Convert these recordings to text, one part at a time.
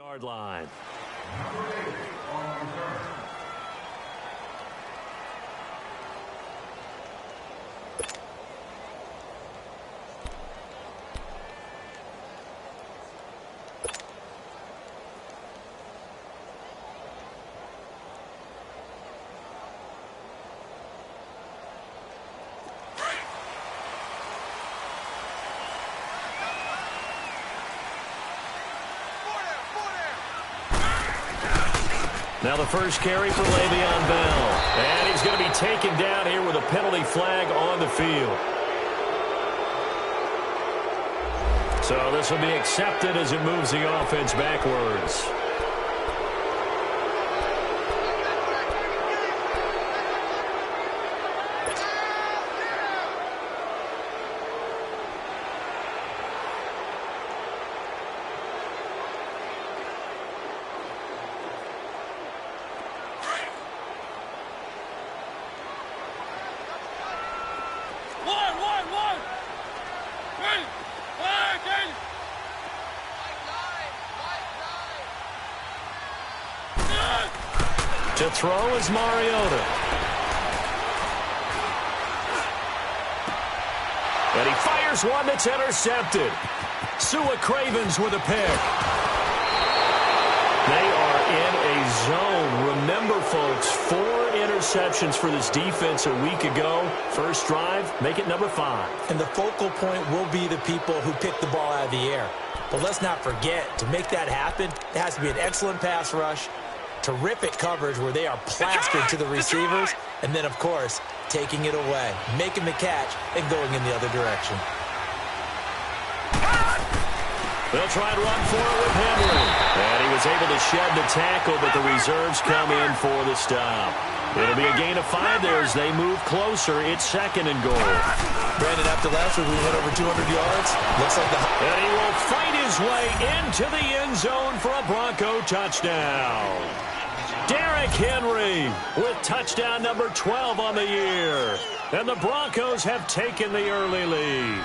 Yard line. Now the first carry for Le'Veon Bell. And he's going to be taken down here with a penalty flag on the field. So this will be accepted as it moves the offense backwards. To throw is Mariota. And he fires one that's intercepted. Sua Cravens with a pick. They are in a zone. Remember, folks, 4 interceptions for this defense a week ago. First drive, make it number 5. And the focal point will be the people who pick the ball out of the air. But let's not forget, to make that happen, it has to be an excellent pass rush, terrific coverage where they are plastered to the receivers, and then, of course, taking it away, making the catch, and going in the other direction. They'll try and run for it with Henry. And he was able to shed the tackle, but the reserves come in for the stop. It'll be a gain of 5 there as they move closer. It's 2nd and goal. Brandon, after last week, we went over 200 yards. Looks like And he will fight his way into the end zone for a Bronco touchdown. Derrick Henry with touchdown number 12 on the year. And the Broncos have taken the early lead.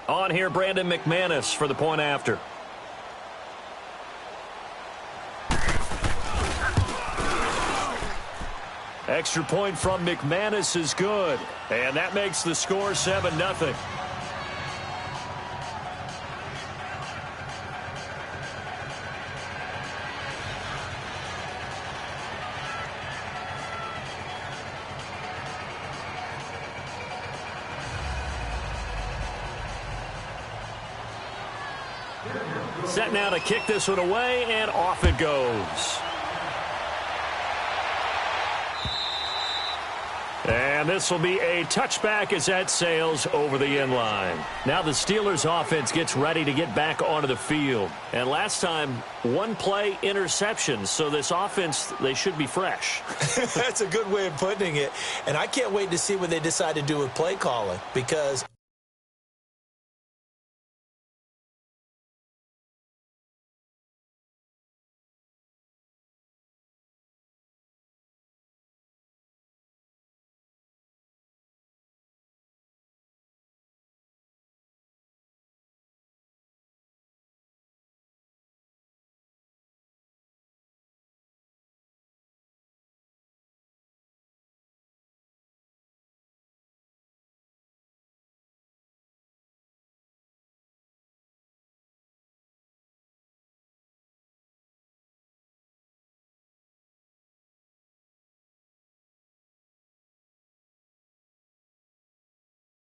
On here, Brandon McManus for the point after. Extra point from McManus is good. And that makes the score 7-0. Set now to kick this one away, and off it goes. And this will be a touchback as that sails over the end line. Now the Steelers offense gets ready to get back onto the field. And last time, 1 play interception. So this offense, they should be fresh. That's a good way of putting it. And I can't wait to see what they decide to do with play calling, because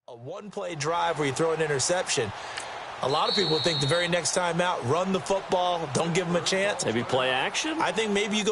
a 1-play drive where you throw an interception, a lot of people think the very next time out, run the football, don't give them a chance. Maybe play action? I think maybe you go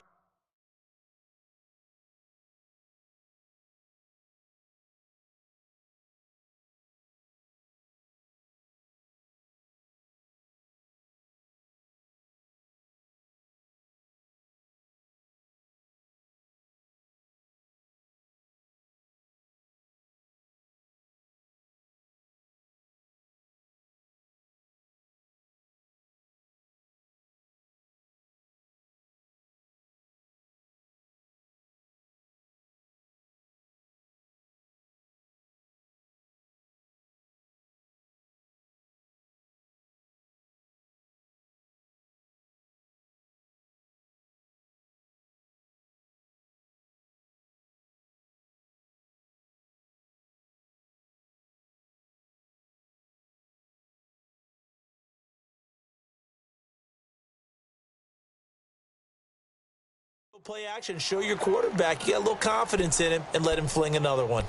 Play action, show your quarterback. You got a little confidence in him and let him fling another one.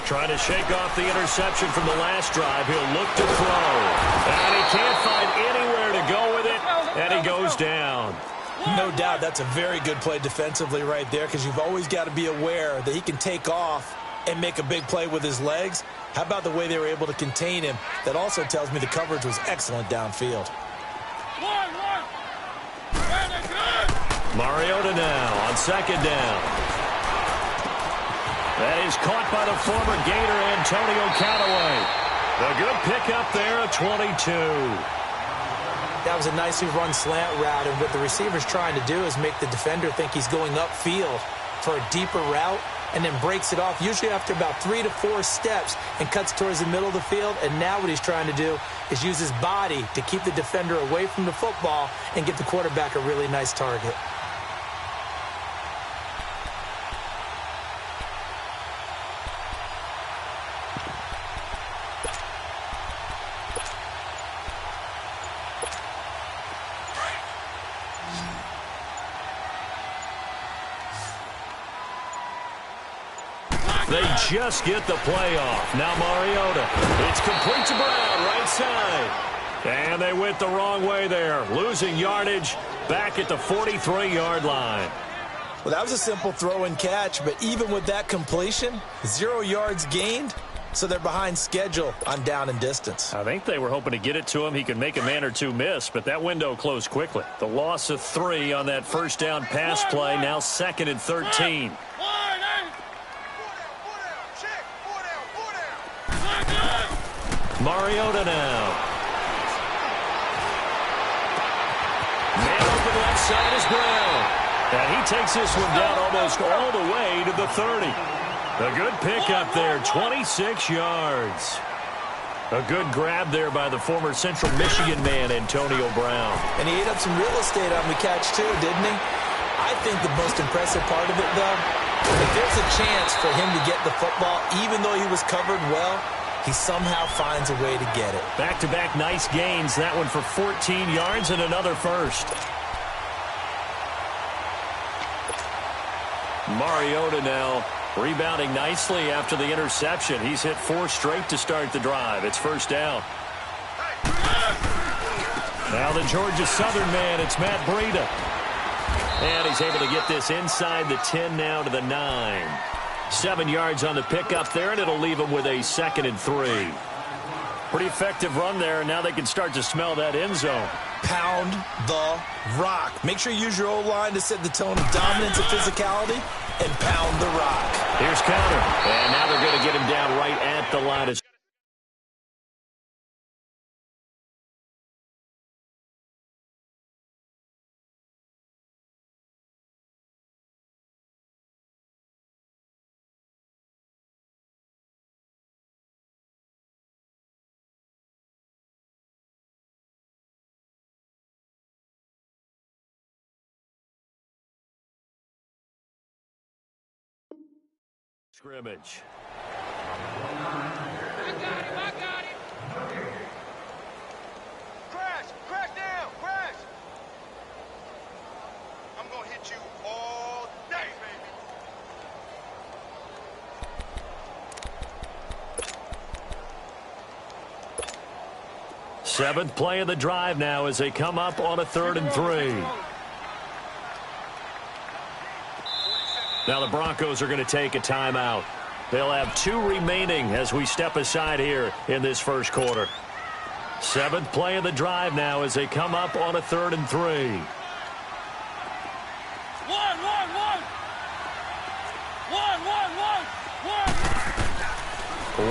Trying to shake off the interception from the last drive. He'll look to throw. And he can't find anywhere to go with it. And he goes down. No doubt that's a very good play defensively right there, because you've always got to be aware that he can take off and make a big play with his legs. How about the way they were able to contain him? That also tells me the coverage was excellent downfield. Mariota now on second down. That is caught by the former Gator, Antonio Callaway. A good pickup there, a 22. That was a nicely run slant route, and what the receiver's trying to do is make the defender think he's going upfield for a deeper route, and then breaks it off, usually after about 3 to 4 steps, and cuts towards the middle of the field. And now what he's trying to do is use his body to keep the defender away from the football and get the quarterback a really nice target. They just get the play off. Now Mariota. It's complete to Brown, right side. And they went the wrong way there. Losing yardage back at the 43-yard line. Well, that was a simple throw and catch, but even with that completion, 0 yards gained, so they're behind schedule on down and distance. I think they were hoping to get it to him. He could make a man or two miss, but that window closed quickly. The loss of 3 on that first down pass play, now 2nd and 13. Mariota now. Man open left side is Brown. And he takes this one down almost all the way to the 30. A good pickup there, 26 yards. A good grab there by the former Central Michigan man, Antonio Brown. And he ate up some real estate on the catch too, didn't he? I think the most impressive part of it, though, if there's a chance for him to get the football, even though he was covered well, he somehow finds a way to get it. Back-to-back nice gains. That one for 14 yards and another first. Mariota now rebounding nicely after the interception. He's hit 4 straight to start the drive. It's first down. Now the Georgia Southern man, it's Matt Breida. And he's able to get this inside the 10 now to the 9. 7 yards on the pickup there, and it'll leave them with a 2nd and 3. Pretty effective run there, and now they can start to smell that end zone. Pound the rock. Make sure you use your O-line to set the tone of dominance and physicality, and pound the rock. Here's counter, and now they're going to get him down right at the line of scrimmage. I got him. Crash down, crash. I'm going to hit you all day, baby. Seventh play of the drive now as they come up on a 3rd and 3. Now the Broncos are going to take a timeout. They'll have 2 remaining as we step aside here in this first quarter. 7th play of the drive now as they come up on a 3rd and 3.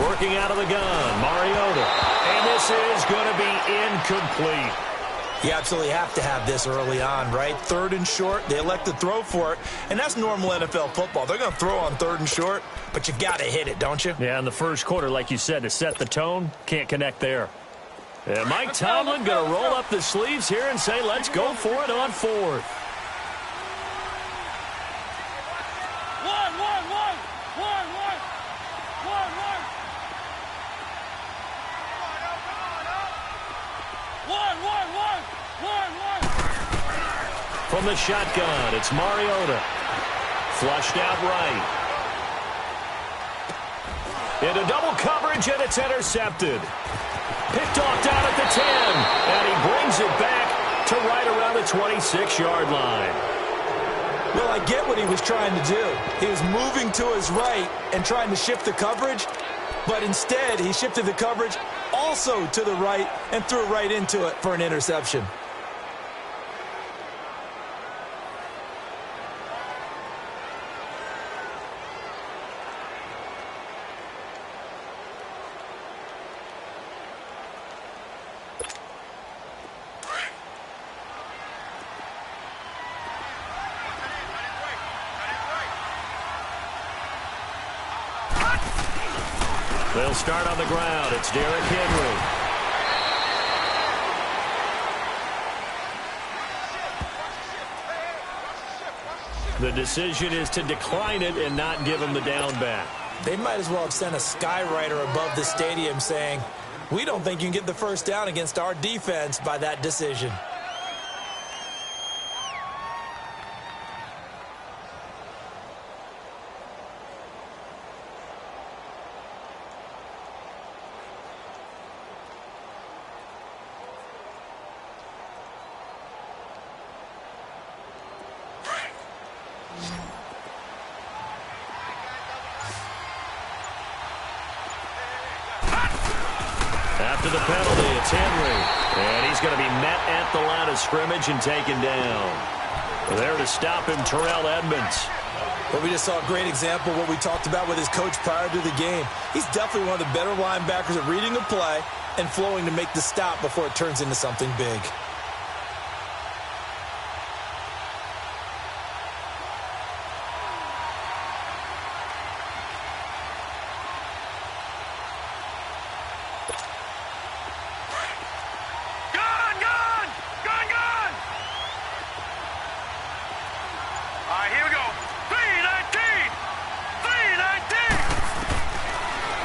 Working out of the gun, Mariota. And this is going to be incomplete. You absolutely have to have this early on, right? 3rd and short, they elect to throw for it, and that's normal NFL football. They're going to throw on 3rd and short, but you got to hit it, don't you? Yeah, in the first quarter, like you said, to set the tone, can't connect there. And Mike Tomlin going to roll up the sleeves here and say, let's go for it on fourth. From the shotgun, it's Mariota. Flushed out right. Into double coverage, and it's intercepted. Picked off down at the 10, and he brings it back to right around the 26-yard line. Well, I get what he was trying to do. He was moving to his right and trying to shift the coverage, but instead he shifted the coverage also to the right and threw right into it for an interception. They'll start on the ground. It's Derrick Henry. The decision is to decline it and not give him the down back. They might as well have sent a skywriter above the stadium saying, we don't think you can get the first down against our defense by that decision. After the penalty, it's Henry. And he's going to be met at the line of scrimmage and taken down. There to stop him, Terrell Edmonds. Well, we just saw a great example of what we talked about with his coach prior to the game. He's definitely one of the better linebackers at reading a play and flowing to make the stop before it turns into something big.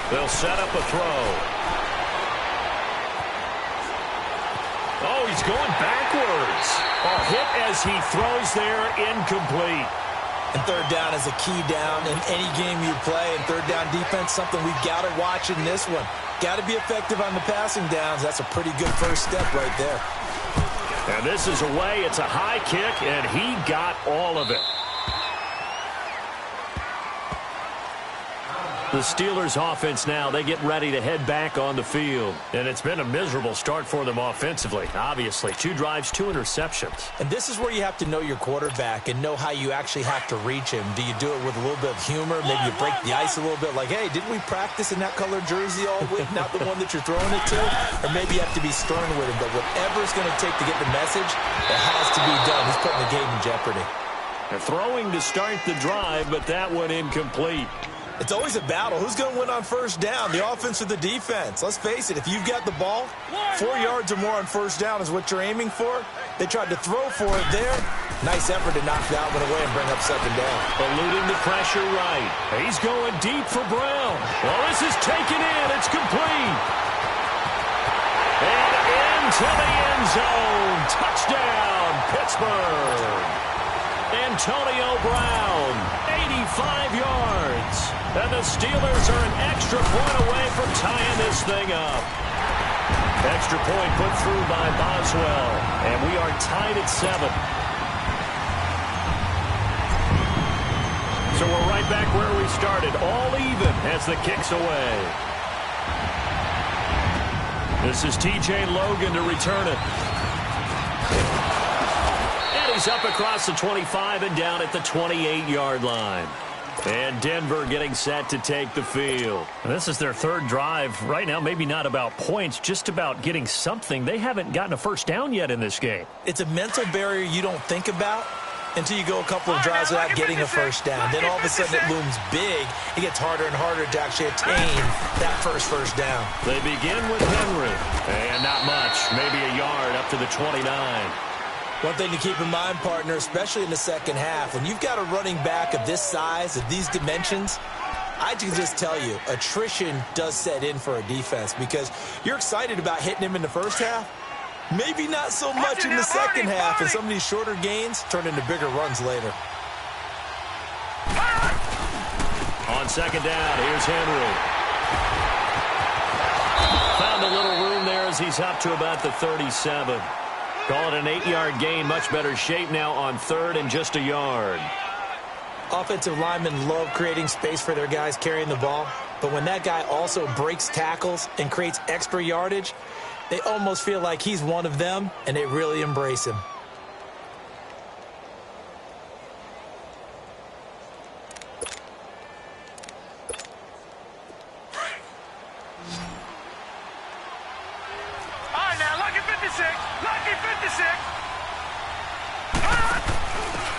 They'll set up a throw. Oh, he's going backwards. A hit as he throws there, incomplete. And third down is a key down in any game you play. And third down defense, something we've got to watch in this one. Got to be effective on the passing downs. That's a pretty good first step right there. And this is away. It's a high kick, and he got all of it. The Steelers offense now, they get ready to head back on the field. And it's been a miserable start for them offensively. Obviously, 2 drives, 2 interceptions. And this is where you have to know your quarterback and know how you actually have to reach him. Do you do it with a little bit of humor? Maybe you break the ice a little bit like, hey, didn't we practice in that colored jersey all week, not the one that you're throwing it to? Or maybe you have to be stern with him. But whatever it's going to take to get the message, it has to be done. He's putting the game in jeopardy. They're throwing to start the drive, but that one incomplete. It's always a battle. Who's going to win on first down, the offense or the defense? Let's face it, if you've got the ball, 4 yards or more on first down is what you're aiming for. They tried to throw for it there. Nice effort to knock that one away and bring up second down. Eluding the pressure right. He's going deep for Brown. Well, this is taken in. It's complete. And into the end zone. Touchdown, Pittsburgh. Antonio Brown, 85 yards. And the Steelers are an extra point away from tying this thing up. Extra point put through by Boswell. And we are tied at 7. So we're right back where we started. All even as the kick's away. This is T.J. Logan to return it. He's up across the 25 and down at the 28-yard line. And Denver getting set to take the field. And this is their 3rd drive. Right now, maybe not about points, just about getting something. They haven't gotten a first down yet in this game. It's a mental barrier you don't think about until you go a couple of drives without getting a first down. Then all of a sudden it looms big. It gets harder and harder to actually attain that first down. They begin with Henry. And not much. Maybe a yard up to the 29. One thing to keep in mind, partner, especially in the second half, when you've got a running back of this size, of these dimensions, I can just tell you, attrition does set in for a defense because you're excited about hitting him in the first half. Maybe not so much in the second half, and some of these shorter gains turn into bigger runs later. On second down, here's Henry. Found a little room there as he's up to about the 37. Call it an 8-yard gain. Much better shape now on third and just a yard. Offensive linemen love creating space for their guys carrying the ball, but when that guy also breaks tackles and creates extra yardage, they almost feel like he's one of them, and they really embrace him. All right, now, lucky 56. Lucky 56.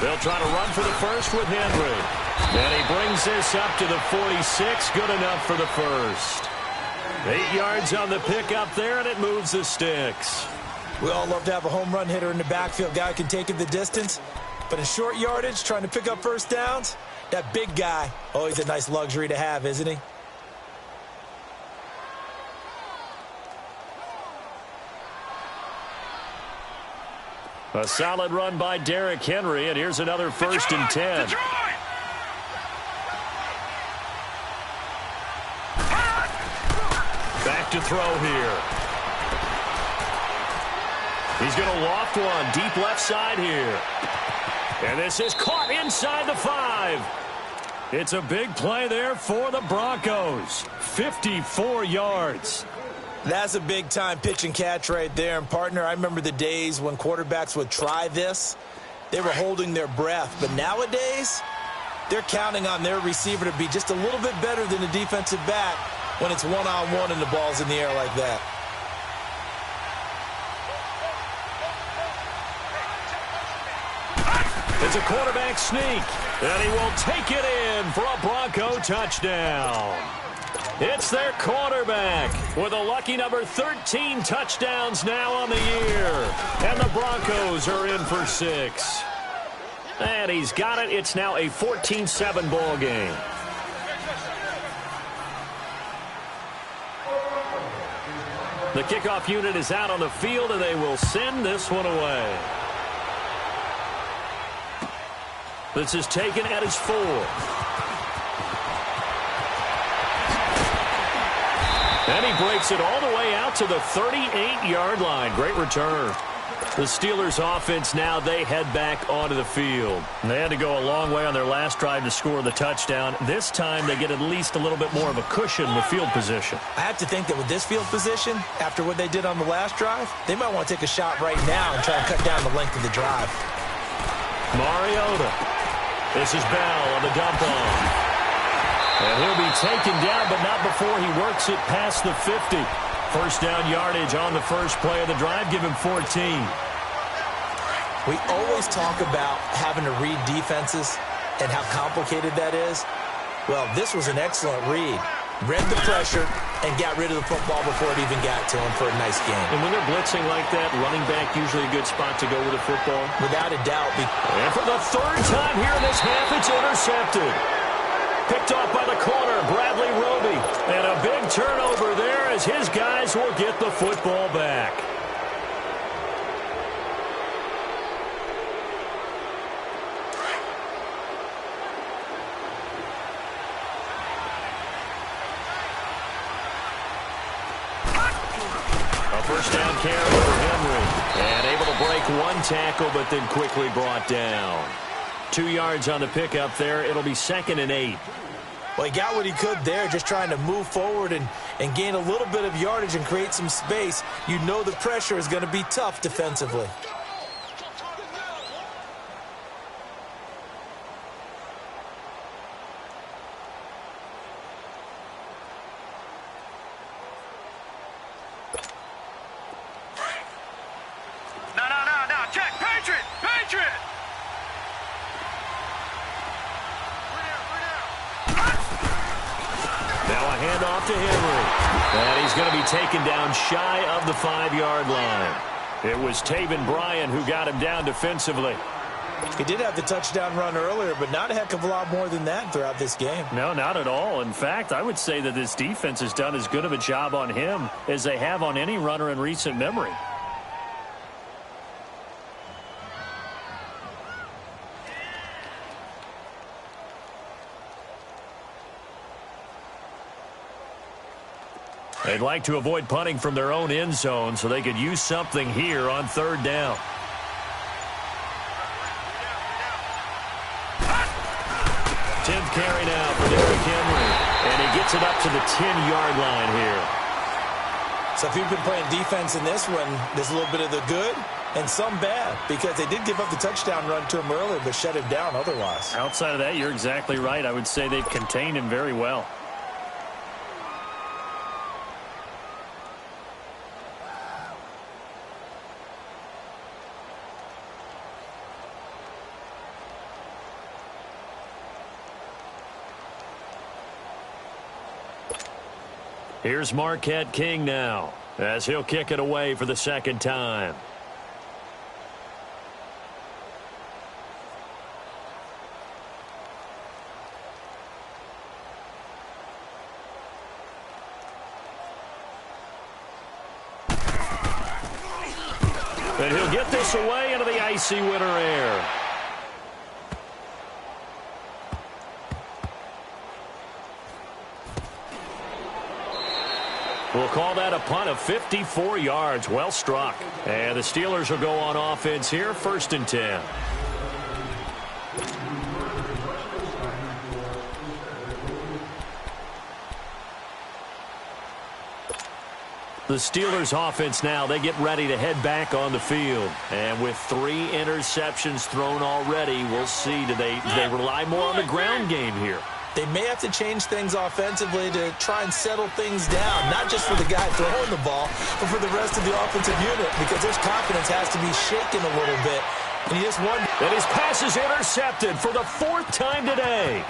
They'll try to run for the first with Henry. And he brings this up to the 46. Good enough for the first. 8 yards on the pickup there, and it moves the sticks. We all love to have a home run hitter in the backfield. Guy who can take it the distance. But in short yardage, trying to pick up first downs, that big guy, always a nice luxury to have, isn't he? A solid run by Derrick Henry, and here's another first and 10. Back to throw here. He's going to loft one deep left side here. And this is caught inside the 5. It's a big play there for the Broncos. 54 yards. That's a big-time pitch and catch right there. And, partner, I remember the days when quarterbacks would try this. They were holding their breath. But nowadays, they're counting on their receiver to be just a little bit better than the defensive back when it's one-on-one and the ball's in the air like that. It's a quarterback sneak, and he will take it in for a Bronco touchdown. It's their quarterback with a lucky number 13 touchdowns now on the year. And the Broncos are in for 6. And he's got it. It's now a 14-7 ball game. The kickoff unit is out on the field, and they will send this one away. This is taken at his 4. And he breaks it all the way out to the 38-yard line. Great return. The Steelers offense now, they head back onto the field. They had to go a long way on their last drive to score the touchdown. This time they get at least a little bit more of a cushion with field position. I have to think that with this field position, after what they did on the last drive, they might want to take a shot right now and try and cut down the length of the drive. Mariota. This is Bell on the dump off. And he'll be taken down, but not before he works it past the 50. First down yardage on the first play of the drive. Give him 14. We always talk about having to read defenses and how complicated that is. Well, this was an excellent read. Read the pressure and got rid of the football before it even got to him for a nice game. And when they're blitzing like that, running back usually a good spot to go with the football. Without a doubt. And for the third time here in this half, it's intercepted. Picked off by the corner, Bradley Roby. And a big turnover there as his guys will get the football back. A first down carry for Henry. And able to break one tackle, but then quickly brought down. 2 yards on the pickup there. It'll be 2nd and 8. Well, he got what he could there, just trying to move forward and gain a little bit of yardage and create some space. You know the pressure is going to be tough defensively. No, check, Patriot! to Henry. And he's going to be taken down shy of the 5-yard line. It was Taven Bryan who got him down defensively. He did have the touchdown run earlier, but not a heck of a lot more than that throughout this game. No, not at all. In fact, I would say that this defense has done as good of a job on him as they have on any runner in recent memory. They'd like to avoid punting from their own end zone so they could use something here on 3rd down. Carry now for Derrick Henry, and he gets it up to the 10-yard line here. So if you've been playing defense in this one, there's a little bit of the good and some bad, because they did give up the touchdown run to him earlier, but shut him down otherwise. Outside of that, you're exactly right. I would say they've contained him very well. Here's Marquette King now, as he'll kick it away for the 2nd time. And he'll get this away into the icy winter air. We'll call that a punt of 54 yards. Well struck. And the Steelers will go on offense here, 1st and 10. The Steelers offense now, they get ready to head back on the field. And with 3 interceptions thrown already, we'll see, do they rely more on the ground game here? They may have to change things offensively to try and settle things down, not just for the guy throwing the ball, but for the rest of the offensive unit, because their confidence has to be shaken a little bit. And he just won. And his pass is intercepted for the 4th time today.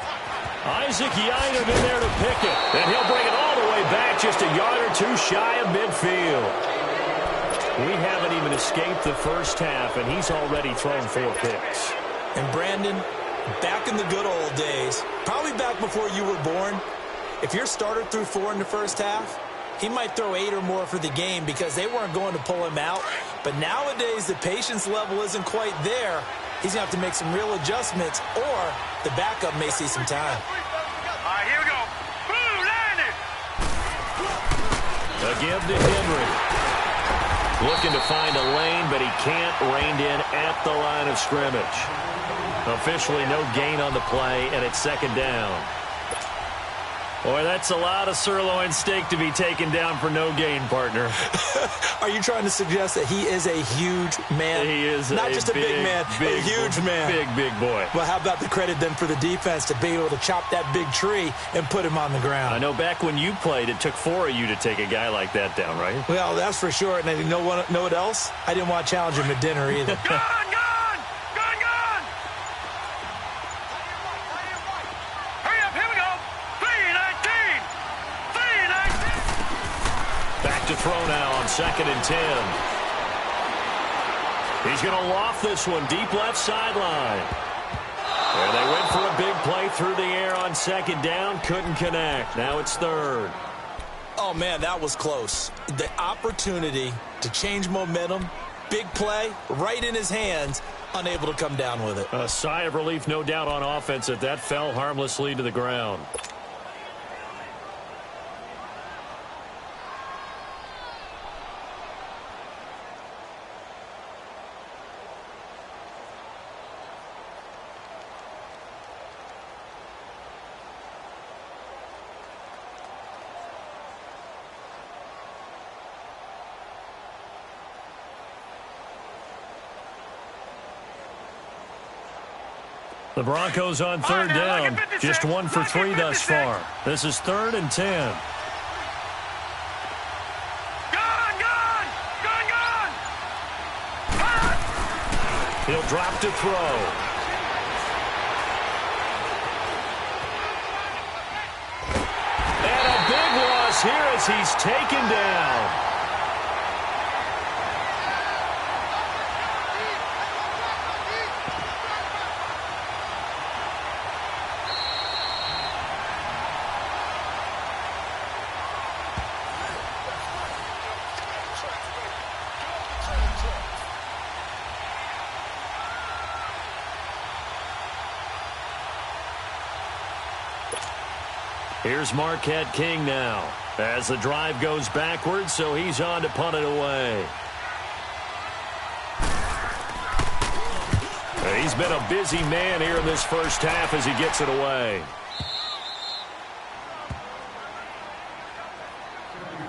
Isaac Yianum in there to pick it. And he'll bring it all the way back just a yard or 2 shy of midfield. We haven't even escaped the first half, and he's already thrown 4 picks. And Brandon, back in the good old days, probably back before you were born, if your starter threw 4 in the first half, he might throw 8 or more for the game because they weren't going to pull him out. But nowadays, the patience level isn't quite there. He's going to have to make some real adjustments, or the backup may see some time. All right, here we go. Boom, landed. A give to Henry. Looking to find a lane, but he can't. Reined in at the line of scrimmage. Officially no gain on the play, and it's 2nd down. Boy, that's a lot of sirloin steak to be taken down for no gain, partner. Are you trying to suggest that he is a huge man? He is not just a big man, a huge man. Big boy. Well, how about the credit then for the defense to be able to chop that big tree and put him on the ground? I know back when you played, it took 4 of you to take a guy like that down, right? Well, that's for sure. And you know what else? I didn't want to challenge him at dinner either. Gone. Hurry up, here we go. 3-19. Back to throw now on 2nd and 10. He's going to loft this one deep left sideline. And they went for a big play through the air on 2nd down. Couldn't connect. Now it's 3rd. Oh, man, that was close. The opportunity to change momentum, big play, right in his hands, unable to come down with it. A sigh of relief, no doubt, on offense that that fell harmlessly to the ground. The Broncos on 3rd down. Just 1 for 3 thus far. This is 3rd and 10. Gone. He'll drop to throw. And a big loss falls here as he's taken down. Here's Marquette King now as the drive goes backwards, so he's on to punt it away. He's been a busy man here in this first half as he gets it away.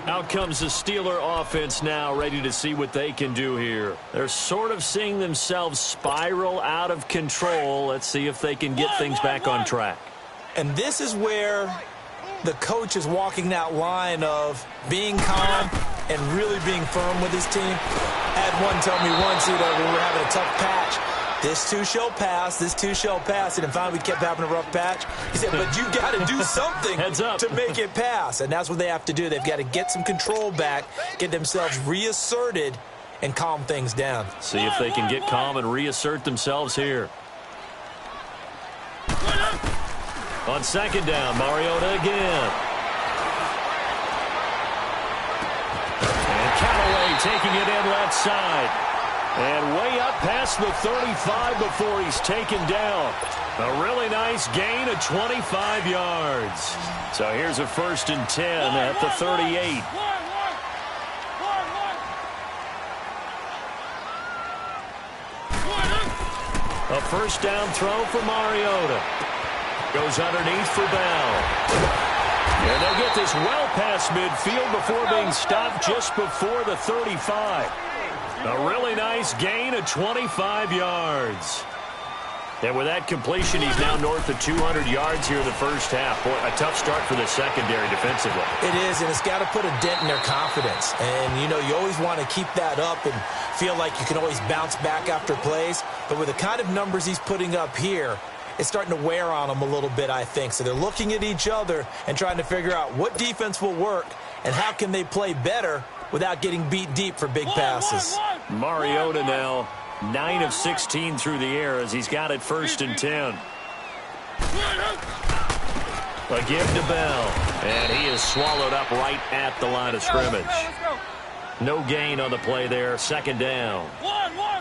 Out comes the Steeler offense now, ready to see what they can do here. They're sort of seeing themselves spiral out of control. Let's see if they can get things back on track. And this is where the coach is walking that line of being calm and really being firm with his team. I had one tell me once, when we were having a tough patch, this too shall pass, this too shall pass. And finally we kept having a rough patch. He said, but you got to do something to make it pass. And that's what they have to do. They've got to get some control back, get themselves reasserted, and calm things down. See if they can get calm and reassert themselves here. On second down, Mariota again. And Callaway taking it in left side. And way up past the 35 before he's taken down. A really nice gain of 25 yards. So here's a 1st and 10 at the 38. A first down throw for Mariota. Goes underneath for Bell. And they'll get this well past midfield before being stopped just before the 35. A really nice gain of 25 yards. And with that completion, he's now north of 200 yards here in the first half. Boy, a tough start for the secondary defensively. It is, and it's got to put a dent in their confidence. And, you always want to keep that up and feel like you can always bounce back after plays. But with the kind of numbers he's putting up here, it's starting to wear on them a little bit, I think. So they're looking at each other and trying to figure out what defense will work and how can they play better without getting beat deep for big passes. Mariota now 9 of 16 through the air as he's got it 1st and 10. A give to Bell. And he is swallowed up right at the line of scrimmage. No gain on the play there. 2nd down.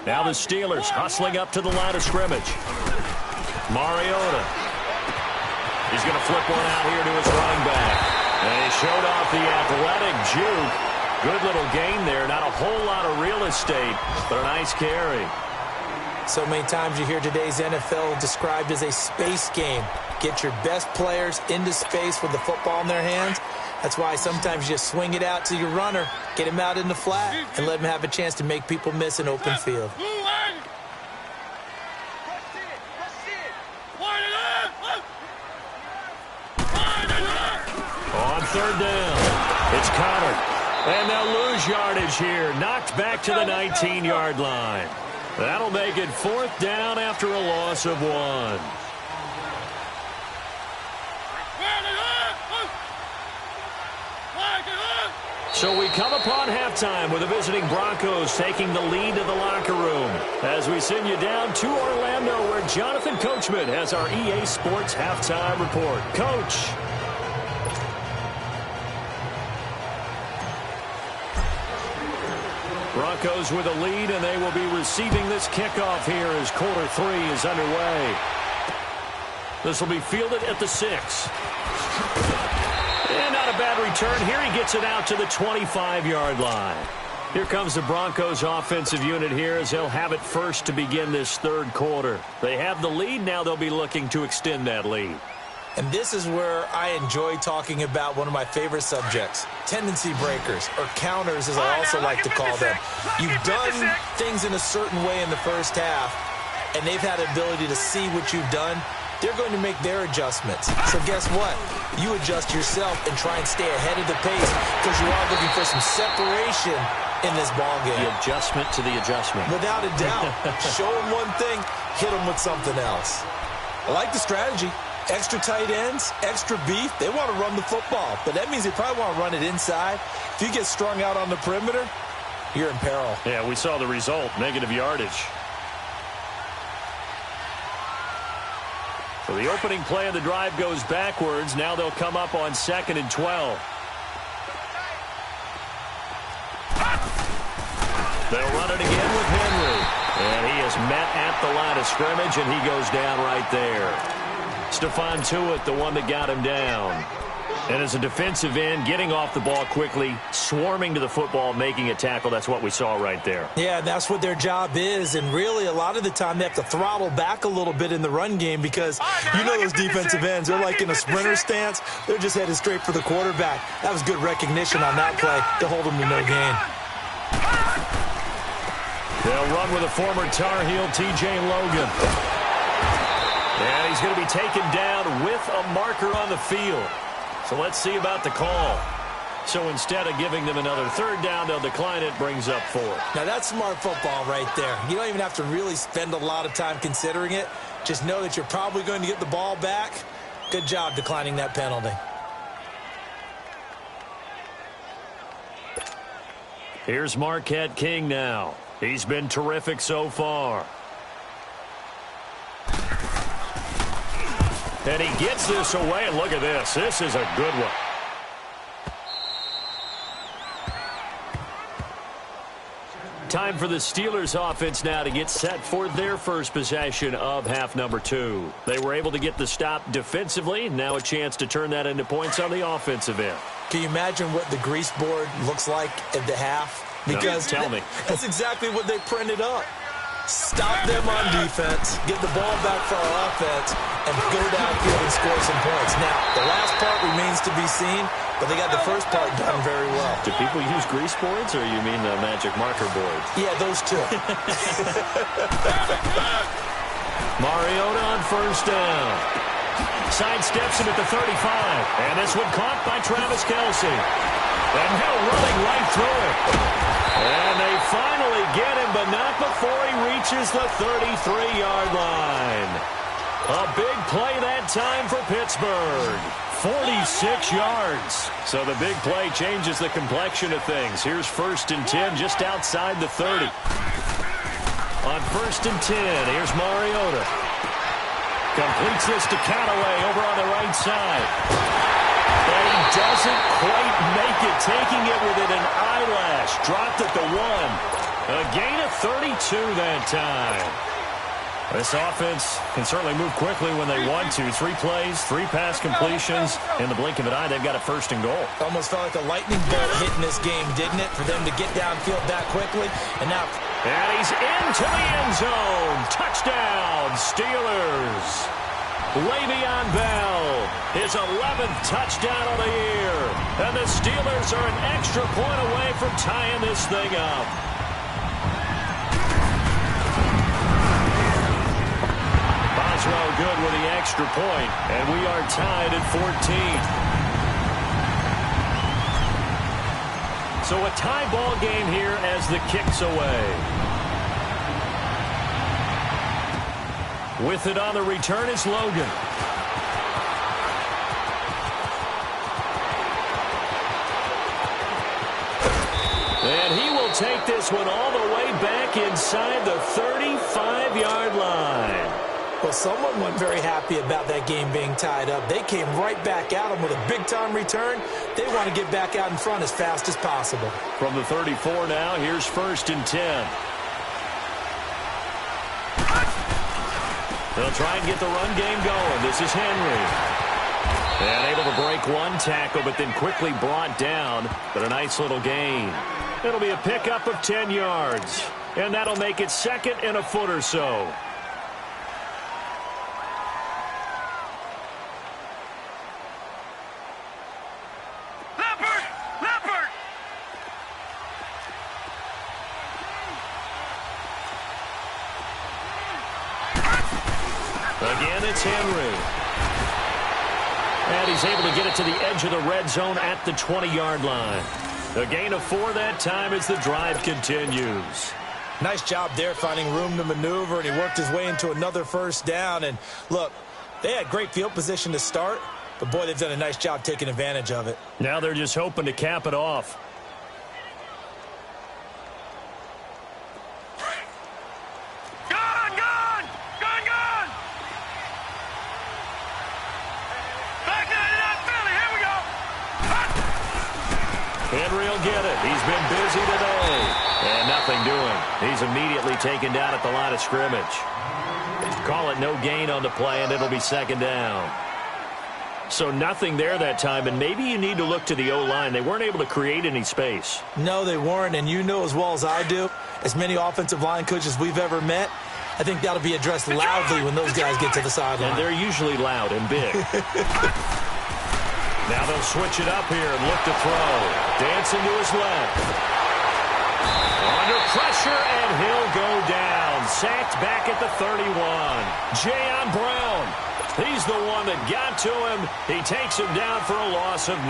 Now the Steelers hustling up to the line of scrimmage. Mariota. He's going to flip one out here to his running back. And he showed off the athletic juke. Good little gain there. Not a whole lot of real estate, but a nice carry. So many times you hear today's NFL described as a space game. Get your best players into space with the football in their hands. That's why sometimes you just swing it out to your runner, get him out in the flat, and let him have a chance to make people miss an open field. On 3rd down, it's Connor. And they'll lose yardage here. Knocked back to the 19-yard line. That'll make it 4th down after a loss of 1. So we come upon halftime with the visiting Broncos taking the lead to the locker room. As we send you down to Orlando where Jonathan Coachman has our EA Sports halftime report. Coach. Broncos with a lead, and they will be receiving this kickoff here as quarter 3 is underway. This will be fielded at the 6. And not a bad return. Here he gets it out to the 25-yard line. Here comes the Broncos offensive unit here as they'll have it first to begin this 3rd quarter. They have the lead. Now they'll be looking to extend that lead. And this is where I enjoy talking about one of my favorite subjects, tendency breakers, or counters as I also like to call them. You've done things in a certain way in the first half, and they've had the ability to see what you've done. They're going to make their adjustments. So guess what? You adjust yourself and try and stay ahead of the pace because you are looking for some separation in this ballgame. The adjustment to the adjustment. Without a doubt. Show them one thing, hit them with something else. I like the strategy. Extra tight ends, extra beef, they want to run the football. But that means they probably want to run it inside. If you get strung out on the perimeter, you're in peril. Yeah, we saw the result, negative yardage. So the opening play of the drive goes backwards. Now they'll come up on 2nd and 12. They'll run it again with Henry. And he is met at the line of scrimmage, and he goes down right there. Stephon Tuitt, the one that got him down. And as a defensive end, getting off the ball quickly, swarming to the football, making a tackle. That's what we saw right there. Yeah, that's what their job is. And really, a lot of the time, they have to throttle back a little bit in the run game because you know those defensive ends, they're like in a sprinter stance. They're just headed straight for the quarterback. That was good recognition on that play to hold them to no gain. They'll run with a former Tar Heel, T.J. Logan. And he's going to be taken down with a marker on the field. So let's see about the call. So instead of giving them another 3rd down, they'll decline it, brings up 4. Now, that's smart football right there. You don't even have to really spend a lot of time considering it. Just know that you're probably going to get the ball back. Good job declining that penalty. Here's Marquette King now. He's been terrific so far. And he gets this away, and look at this. This is a good one. Time for the Steelers offense now to get set for their first possession of half number 2. They were able to get the stop defensively. Now a chance to turn that into points on the offensive end. Can you imagine what the grease board looks like at the half? Because no, tell me. That's exactly what they printed up. Stop them on defense, get the ball back for our offense, and go downfield and score some points. Now, the last part remains to be seen, but they got the first part done very well. Do people use grease boards, or you mean the magic marker boards? Yeah, those two. Mariota on 1st down. Sidesteps him at the 35. And this one caught by Travis Kelce. And Hill running right through it. And they finally get him, but not before he reaches the 33-yard line. A big play that time for Pittsburgh. 46 yards. So the big play changes the complexion of things. Here's 1st and 10 just outside the 30. On 1st and 10, here's Mariota. Completes this to Callaway over on the right side. And he doesn't quite make it, taking it within an eyelash. Dropped at the 1. A gain of 32 that time. This offense can certainly move quickly when they want to. 3 plays, 3 pass completions. In the blink of an eye, they've got a 1st and goal. Almost felt like a lightning bolt hitting this game, didn't it? For them to get downfield that quickly. And now... And he's into the end zone. Touchdown, Steelers. Le'Veon Bell, his 11th touchdown of the year. And the Steelers are an extra point away from tying this thing up. Boswell good with the extra point, and we are tied at 14. So a tie ball game here as the kick's away. With it on the return is Logan. And he will take this one all the way back inside the 35-yard line. Well, someone wasn't very happy about that game being tied up. They came right back at him with a big-time return. They want to get back out in front as fast as possible. From the 34 now, here's 1st and 10. They'll try and get the run game going. This is Henry. And able to break 1 tackle, but then quickly brought down. But a nice little gain. It'll be a pickup of 10 yards. And that'll make it 2nd and a foot or so. Again, it's Henry. And he's able to get it to the edge of the red zone at the 20-yard line. A gain of 4 that time as the drive continues. Nice job there finding room to maneuver, and he worked his way into another 1st down. And look, They had great field position to start, but boy, they've done a nice job taking advantage of it. Now they're just hoping to cap it off. Henry will get it. He's been busy today. And nothing doing. He's immediately taken down at the line of scrimmage. Call it no gain on the play, and it'll be second down. So nothing there that time, and maybe you need to look to the O-line. They weren't able to create any space. No, they weren't, and you know as well as I do, as many offensive line coaches we've ever met, I think that'll be addressed loudly when those guys get to the sideline. And they're usually loud and big. Now they'll switch it up here and look to throw. Dancing to his left. Under pressure, and he'll go down. Sacked back at the 31. Jayon Brown. He's the one that got to him. He takes him down for a loss of 9.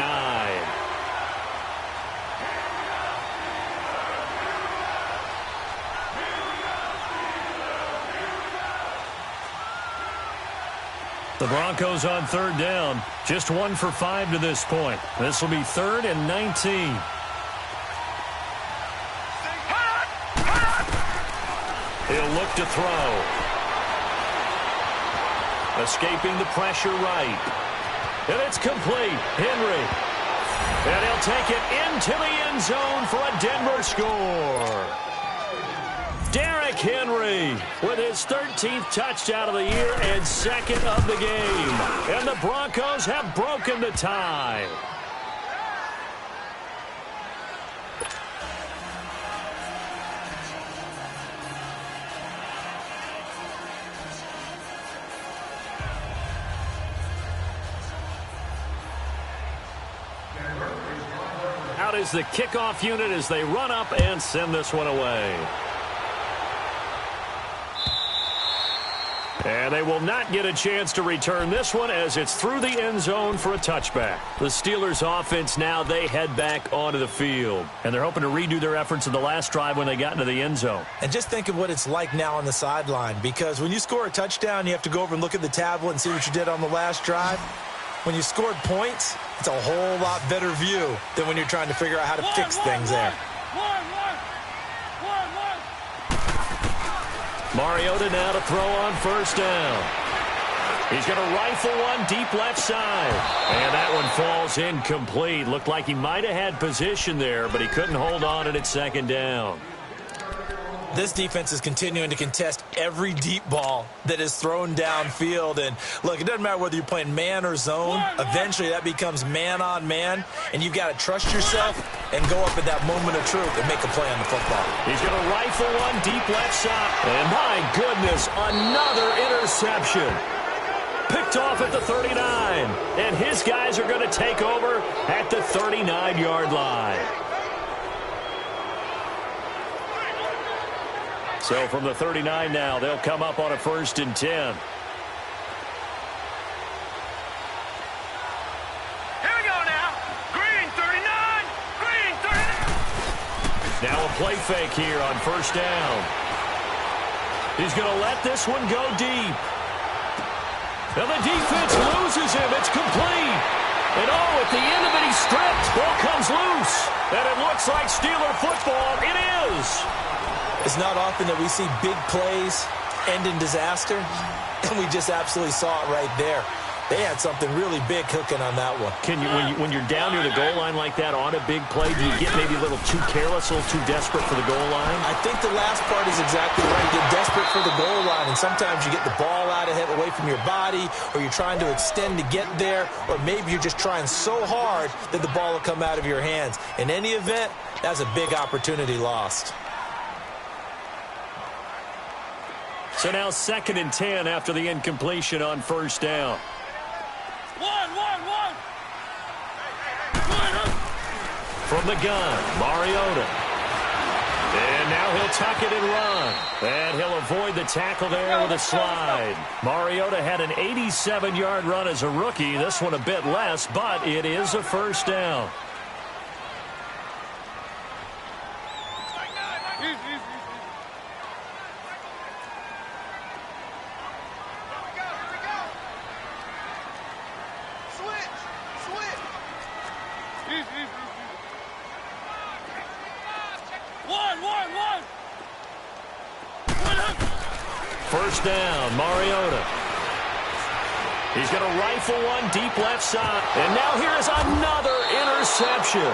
The Broncos on third down. Just 1 for 5 to this point. This will be 3rd and 19. He'll look to throw. Escaping the pressure right. And it's complete. Henry. And he'll take it into the end zone for a Denver score. Derrick Henry with his 13th touchdown of the year and 2nd of the game. And the Broncos have broken the tie. Out is the kickoff unit as they run up and send this one away. And they will not get a chance to return this one as it's through the end zone for a touchback. The Steelers offense now, they head back onto the field. And they're hoping to redo their efforts in the last drive when they got into the end zone. And just think of what it's like now on the sideline, because when you score a touchdown, you have to go over and look at the tablet and see what you did on the last drive. When you scored points, it's a whole lot better view than when you're trying to figure out how to fix things there. Mariota now to throw on first down. He's going to rifle one deep left side. And that one falls incomplete. Looked like he might have had position there, but he couldn't hold on and it's second down. This defense is continuing to contest every deep ball that is thrown downfield. And, look, it doesn't matter whether you're playing man or zone. Eventually that becomes man-on-man, and you've got to trust yourself and go up at that moment of truth and make a play on the football. He's going to rifle one deep left side. And, my goodness, another interception. Picked off at the 39. And his guys are going to take over at the 39-yard line. So from the 39 now, they'll come up on a 1st and 10. Here we go now. Green 39. Green 39. Now a play fake here on first down. He's going to let this one go deep. Now the defense loses him. It's complete. And oh, at the end of it, he's stripped. Ball comes loose. And it looks like Steeler football. It is. It's not often that we see big plays end in disaster, and we just absolutely saw it right there. They had something really big cooking on that one. Can you, when you're down near the goal line like that on a big play, do you get maybe a little too careless, a little too desperate for the goal line? I think the last part is exactly right. You get desperate for the goal line, and sometimes you get the ball out of it, away from your body, or you're trying to extend to get there, or maybe you're just trying so hard that the ball will come out of your hands. In any event, that's a big opportunity lost. So now 2nd and 10 after the incompletion on first down. One. From the gun, Mariota. And now he'll tuck it and run. And he'll avoid the tackle there with a slide. Mariota had an 87-yard run as a rookie. This one a bit less, but it is a first down. First down, Mariota. He's going to rifle one deep left side. And now here is another interception.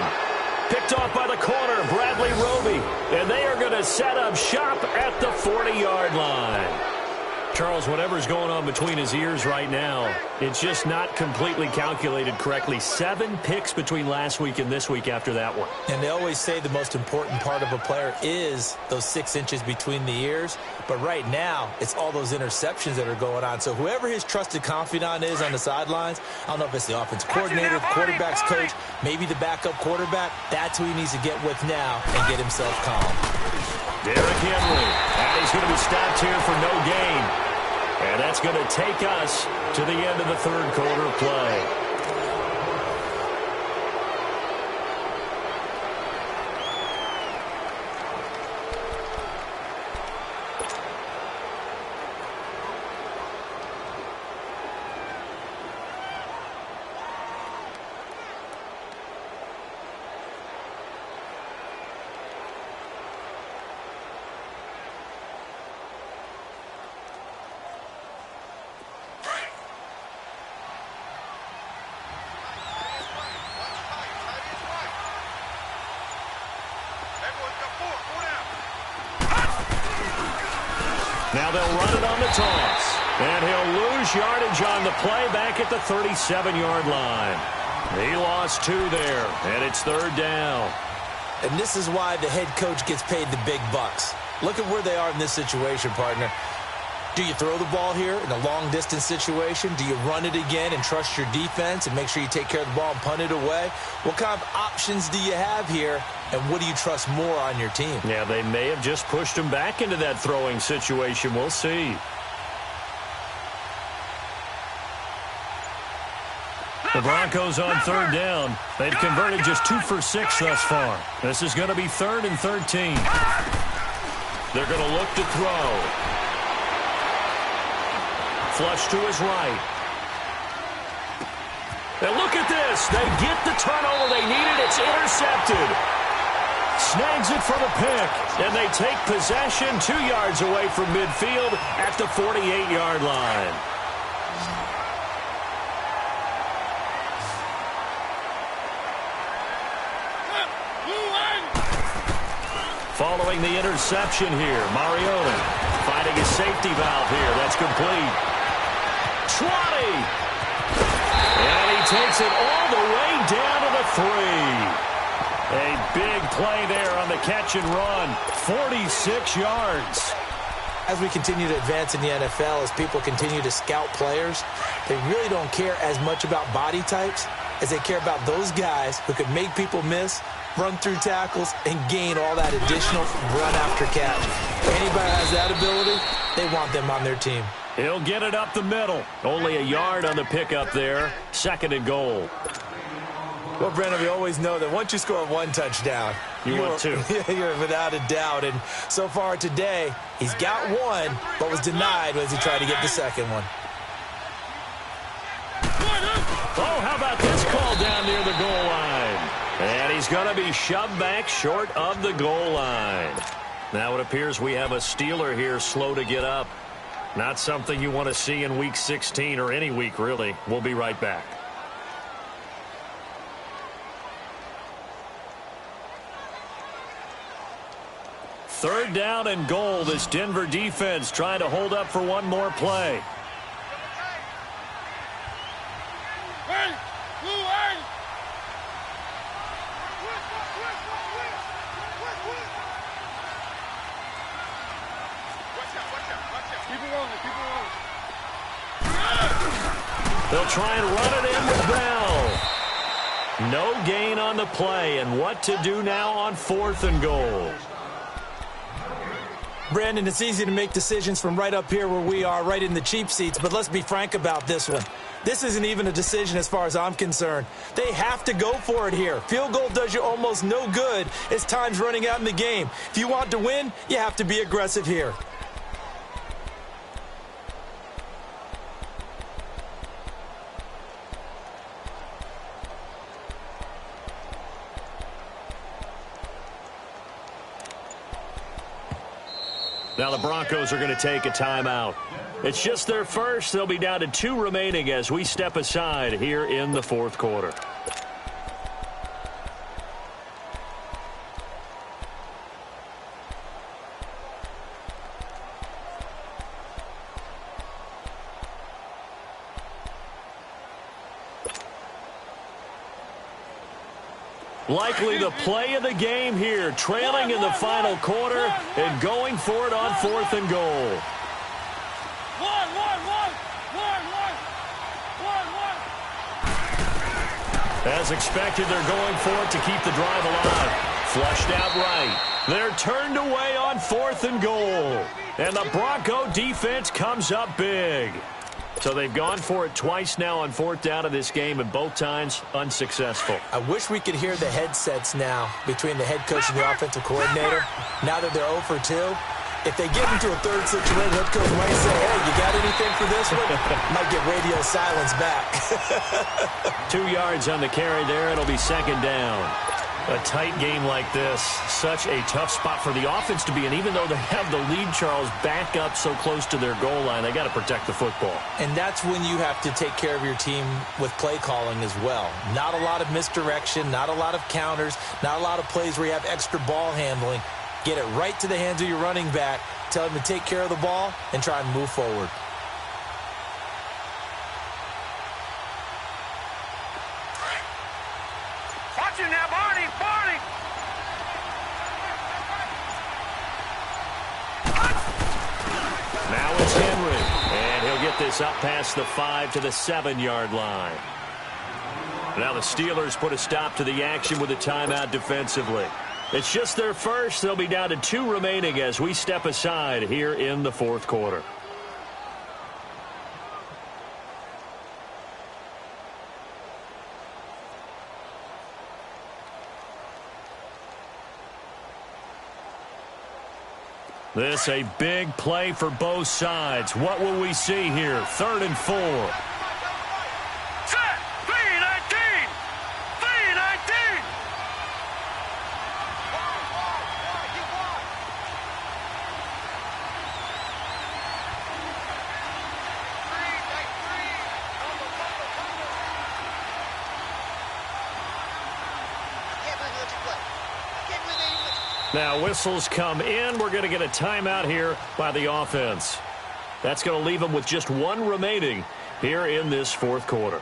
Picked off by the corner, Bradley Roby. And they are going to set up shop at the 40-yard line. Charles, whatever's going on between his ears right now, it's just not completely calculated correctly. 7 picks between last week and this week after that one. And they always say the most important part of a player is those 6 inches between the ears. But right now, it's all those interceptions that are going on. So whoever his trusted confidant is on the sidelines, I don't know if it's the offensive coordinator, the quarterback's coach, maybe the backup quarterback, that's who he needs to get with now and get himself calm. Derrick Henry, and he's going to be stopped here for no gain. And that's going to take us to the end of the third quarter play. Now they'll run it on the toss. And he'll lose yardage on the play back at the 37-yard line. He lost 2 there, and it's third down. And this is why the head coach gets paid the big bucks. Look at where they are in this situation, partner. Do you throw the ball here in a long-distance situation? Do you run it again and trust your defense and make sure you take care of the ball and punt it away? What kind of options do you have here, and what do you trust more on your team? Yeah, they may have just pushed him back into that throwing situation. We'll see. The Broncos on third down. They've converted just 2 for 6 thus far. This is going to be 3rd and 13. They're going to look to throw. Flush to his right. And look at this. They get the turnover they needed. It's intercepted. Snags it for the pick. And they take possession 2 yards away from midfield at the 48-yard line. Following the interception here, Mariota finding a safety valve here. That's complete. 20. And he takes it all the way down to the 3. A big play there on the catch and run. 46 yards. As we continue to advance in the NFL, as people continue to scout players, they really don't care as much about body types as they care about those guys who can make people miss, run through tackles, and gain all that additional run after catch. If anybody has that ability, they want them on their team. He'll get it up the middle. Only a yard on the pickup there. 2nd and goal. Well, Brandon, we always know that once you score 1 touchdown, you want 2. You're without a doubt. And so far today, he's got 1, but was denied as he tried to get the 2nd one. Oh, how about this call down near the goal line? And he's going to be shoved back short of the goal line. Now it appears we have a Steeler here slow to get up. Not something you want to see in Week 16 or any week, really. We'll be right back. Third down and goal. This Denver defense trying to hold up for one more play. They'll try and run it in with Bell. No gain on the play, and what to do now on 4th and goal. Brandon, it's easy to make decisions from right up here where we are, right in the cheap seats, but let's be frank about this one. This isn't even a decision as far as I'm concerned. They have to go for it here. Field goal does you almost no good as time's running out in the game. If you want to win, you have to be aggressive here. Now the Broncos are going to take a timeout. It's just their first. They'll be down to 2 remaining as we step aside here in the fourth quarter. Likely the play of the game here, trailing in the final quarter and going for it on 4th and goal. As expected, they're going for it to keep the drive alive. Flushed out right. They're turned away on 4th and goal. And the Bronco defense comes up big. So they've gone for it twice now on 4th down of this game, and both times unsuccessful. I wish we could hear the headsets now between the head coach and the offensive coordinator. Now that they're 0 for 2, if they get into a third situation, head coach might say, hey, you got anything for this one? Might get radio silence back. 2 yards on the carry there. It'll be 2nd down. A tight game like this, such a tough spot for the offense to be in. Even though they have the lead, Charles, back up so close to their goal line, they got to protect the football. And that's when you have to take care of your team with play calling as well. Not a lot of misdirection, not a lot of counters, not a lot of plays where you have extra ball handling. Get it right to the hands of your running back, tell him to take care of the ball, and try and move forward. Watch him now, Barney! Now it's Henry, and he'll get this up past the 5 to the 7-yard line. Now the Steelers put a stop to the action with a timeout defensively. It's just their first. They'll be down to 2 remaining as we step aside here in the fourth quarter. This a big play for both sides. What will we see here? 3rd and 4. Set! 3-19! 3-19! Now whistles come in. We're going to get a timeout here by the offense. That's going to leave them with just 1 remaining here in this fourth quarter.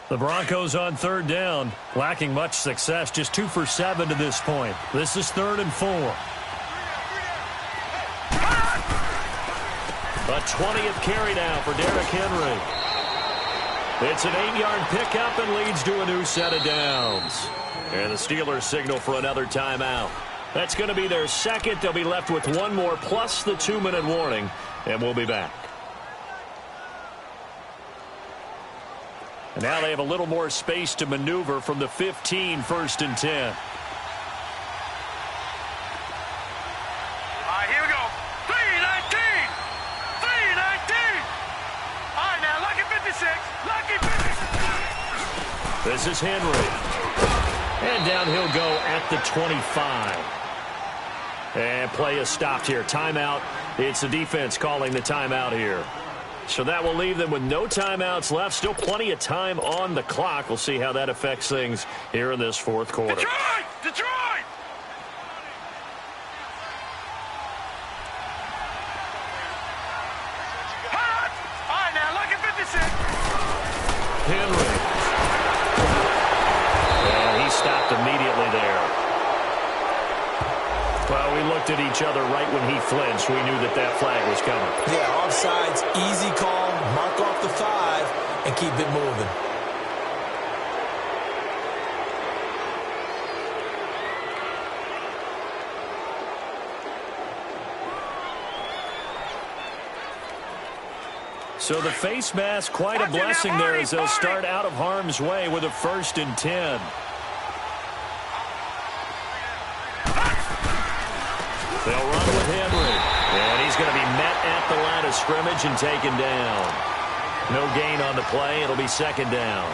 The Broncos on 3rd down, lacking much success, just 2 for 7 to this point. This is 3rd and 4. A 20th carry now for Derrick Henry. It's an 8-yard pickup and leads to a new set of downs. And the Steelers signal for another timeout. That's going to be their second. They'll be left with 1 more plus the 2-minute warning, and we'll be back. And now they have a little more space to maneuver from the 15, 1st and 10. Here we go. 3-19! 3-19! All right, now, lucky 56. Lucky 56. This is Henry. And down he'll go at the 25. And play is stopped here. Timeout. It's the defense calling the timeout here. So that will leave them with no timeouts left. Still plenty of time on the clock. We'll see how that affects things here in this fourth quarter. Detroit! Detroit! Hot! All right, now, lucky 56. Henry. And he stopped immediately there. Well, we looked at each other right when he flinched. We knew that flag was coming. Yeah, offsides, easy call, mark off the 5, and keep it moving. So the face mask, quite a blessing there as they'll start out of harm's way with a 1st and 10. They'll run with Henry, and he's going to be met at the line of scrimmage and taken down. No gain on the play. It'll be second down.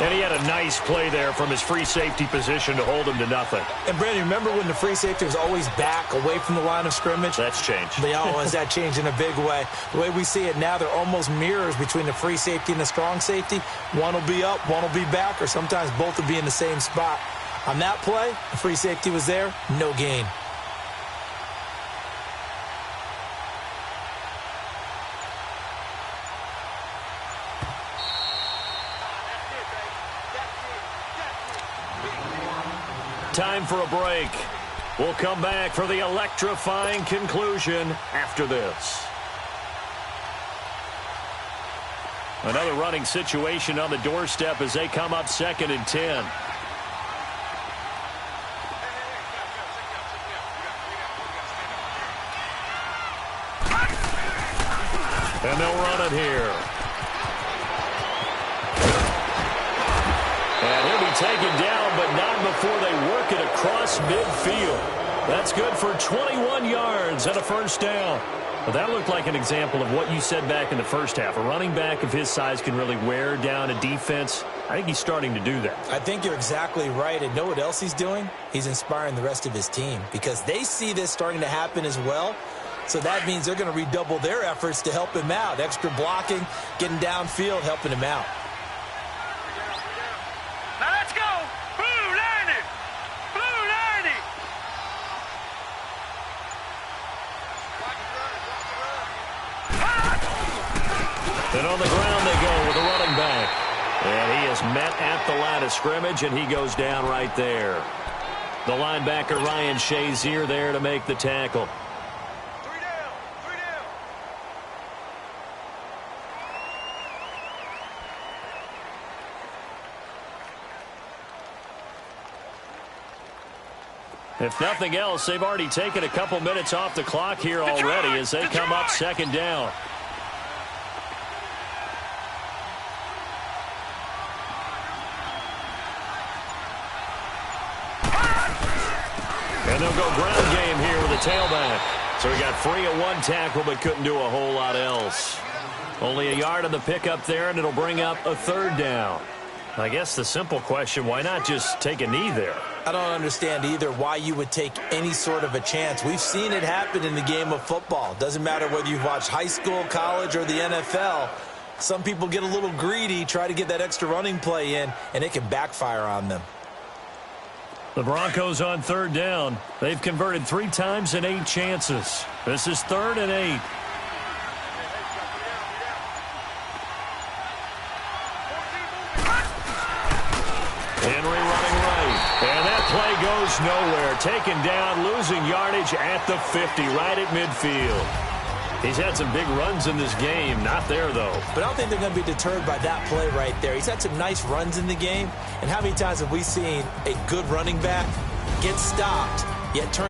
And he had a nice play there from his free safety position to hold him to nothing. And, Brandon, remember when the free safety was always back away from the line of scrimmage? That's changed. That changed in a big way. The way we see it now, they're almost mirrors between the free safety and the strong safety. One will be up, one will be back, or sometimes both will be in the same spot. On that play, the free safety was there, no gain. Time for a break. We'll come back for the electrifying conclusion after this. Another running situation on the doorstep as they come up 2nd and 10. And they'll run it here. And he'll be taken down, but not before they work it across midfield. That's good for 21 yards and a first down. Well, that looked like an example of what you said back in the first half. A running back of his size can really wear down a defense. I think he's starting to do that. I think you're exactly right. And know what else he's doing? He's inspiring the rest of his team because they see this starting to happen as well. So that means they're going to redouble their efforts to help him out. Extra blocking, getting downfield, helping him out. Now let's go. Blue 90. Blue 90. And on the ground they go with a running back. And he is met at the line of scrimmage, and he goes down right there. The linebacker, Ryan Shazier, there to make the tackle. If nothing else, they've already taken a couple minutes off the clock here already as they come up 2nd down. And they'll go ground game here with a tailback. So he got free of one tackle but couldn't do a whole lot else. Only a yard on the pickup there, and it'll bring up a 3rd down. I guess the simple question, why not just take a knee there? I don't understand either why you would take any sort of a chance. We've seen it happen in the game of football. Doesn't matter whether you've watched high school, college, or the NFL. Some people get a little greedy, try to get that extra running play in, and it can backfire on them. The Broncos on 3rd down. They've converted 3 times in 8 chances. This is 3rd and 8. Henry running right. And that play goes nowhere. Taken down, losing yardage at the 50, right at midfield. He's had some big runs in this game. Not there, though. But I don't think they're going to be deterred by that play right there. He's had some nice runs in the game. And how many times have we seen a good running back get stopped, yet turn